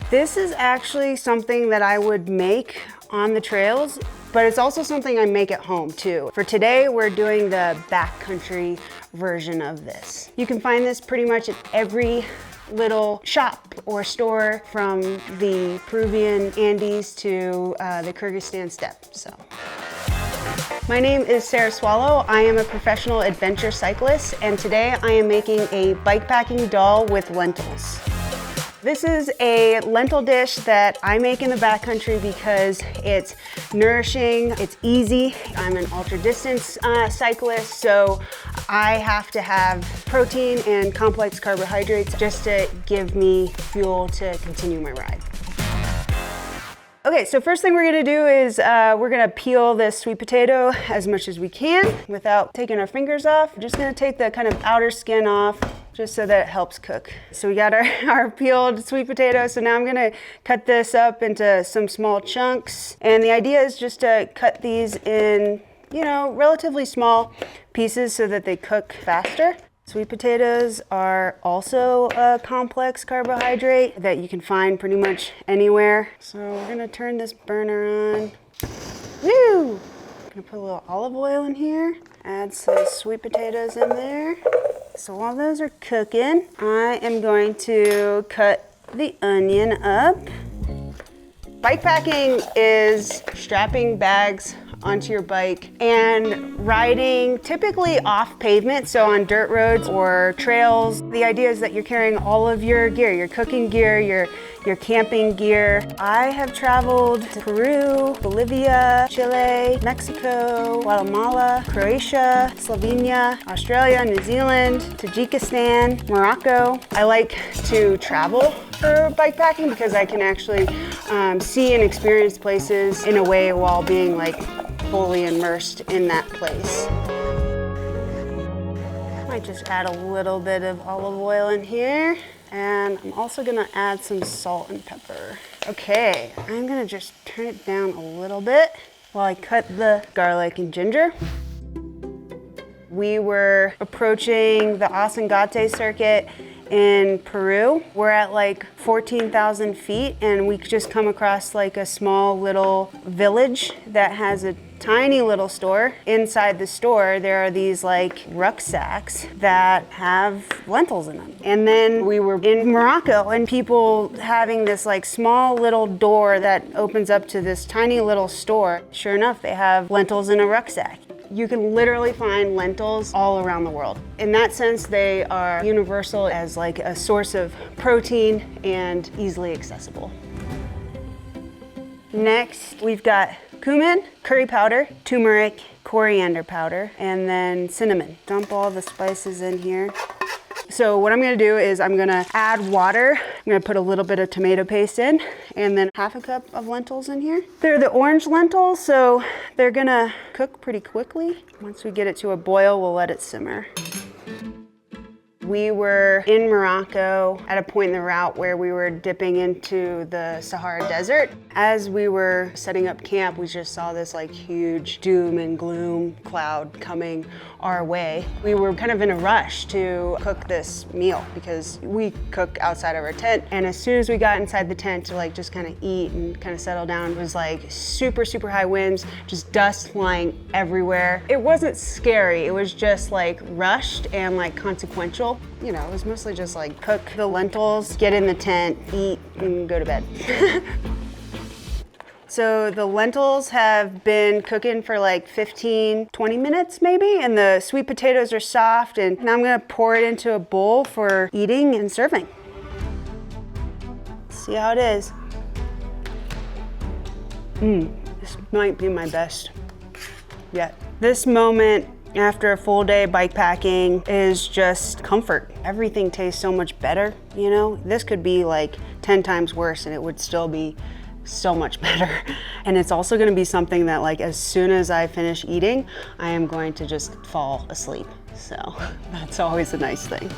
This is actually something that I would make on the trails, but it's also something I make at home too. For today, we're doing the backcountry version of this. You can find this pretty much at every little shop or store, from the Peruvian Andes to the Kyrgyzstan steppe. So, my name is Sarah Swallow. I am a professional adventure cyclist, and today I am making a bikepacking Daal with lentils. This is a lentil dish that I make in the backcountry because it's nourishing, it's easy. I'm an ultra distance cyclist, so I have to have protein and complex carbohydrates just to give me fuel to continue my ride. Okay, so first thing we're gonna do is we're gonna peel this sweet potato as much as we can without taking our fingers off. We're just gonna take the kind of outer skin off just so that it helps cook. So we got our peeled sweet potato. So now I'm gonna cut this up into some small chunks. And the idea is just to cut these in, you know, relatively small pieces so that they cook faster. Sweet potatoes are also a complex carbohydrate that you can find pretty much anywhere. So we're gonna turn this burner on. Woo! I'm gonna put a little olive oil in here, add some sweet potatoes in there. So while those are cooking, I am going to cut the onion up. Bikepacking is strapping bags onto your bike and riding typically off pavement, so on dirt roads or trails. The idea is that you're carrying all of your gear, your cooking gear, your camping gear. I have traveled to Peru, Bolivia, Chile, Mexico, Guatemala, Croatia, Slovenia, Australia, New Zealand, Tajikistan, Morocco. I like to travel for bikepacking because I can actually see and experience places in a way while being like fully immersed in that place. Might just add a little bit of olive oil in here, and I'm also gonna add some salt and pepper. Okay, I'm gonna just turn it down a little bit while I cut the garlic and ginger. We were approaching the Asangate circuit in Peru. We're at like 14,000 feet, and we just come across like a small little village that has a tiny little store. Inside the store, there are these like rucksacks that have lentils in them. And then we were in Morocco, and people having this like small little door that opens up to this tiny little store. Sure enough, they have lentils in a rucksack. You can literally find lentils all around the world. In that sense, they are universal as like a source of protein and easily accessible. Next, we've got cumin, curry powder, turmeric, coriander powder, and then cinnamon. Dump all the spices in here. So what I'm gonna do is I'm gonna add water. I'm gonna put a little bit of tomato paste in, and then half a cup of lentils in here. They're the orange lentils, so they're gonna cook pretty quickly. Once we get it to a boil, we'll let it simmer. We were in Morocco at a point in the route where we were dipping into the Sahara Desert. As we were setting up camp, we just saw this like huge doom and gloom cloud coming our way. We were kind of in a rush to cook this meal because we cook outside of our tent. And as soon as we got inside the tent to like just kind of eat and kind of settle down, it was like super, super high winds, just dust flying everywhere. It wasn't scary, it was just like rushed and like consequential. You know, it was mostly just like cook the lentils, get in the tent, eat, and go to bed. So the lentils have been cooking for like 15, 20 minutes maybe, and the sweet potatoes are soft, and now I'm gonna pour it into a bowl for eating and serving. See how it is. This might be my best yet. This moment after a full day bikepacking is just comfort. Everything tastes so much better, you know? This could be like 10 times worse and it would still be so much better. And it's also gonna be something that like as soon as I finish eating, I am going to just fall asleep. So that's always a nice thing.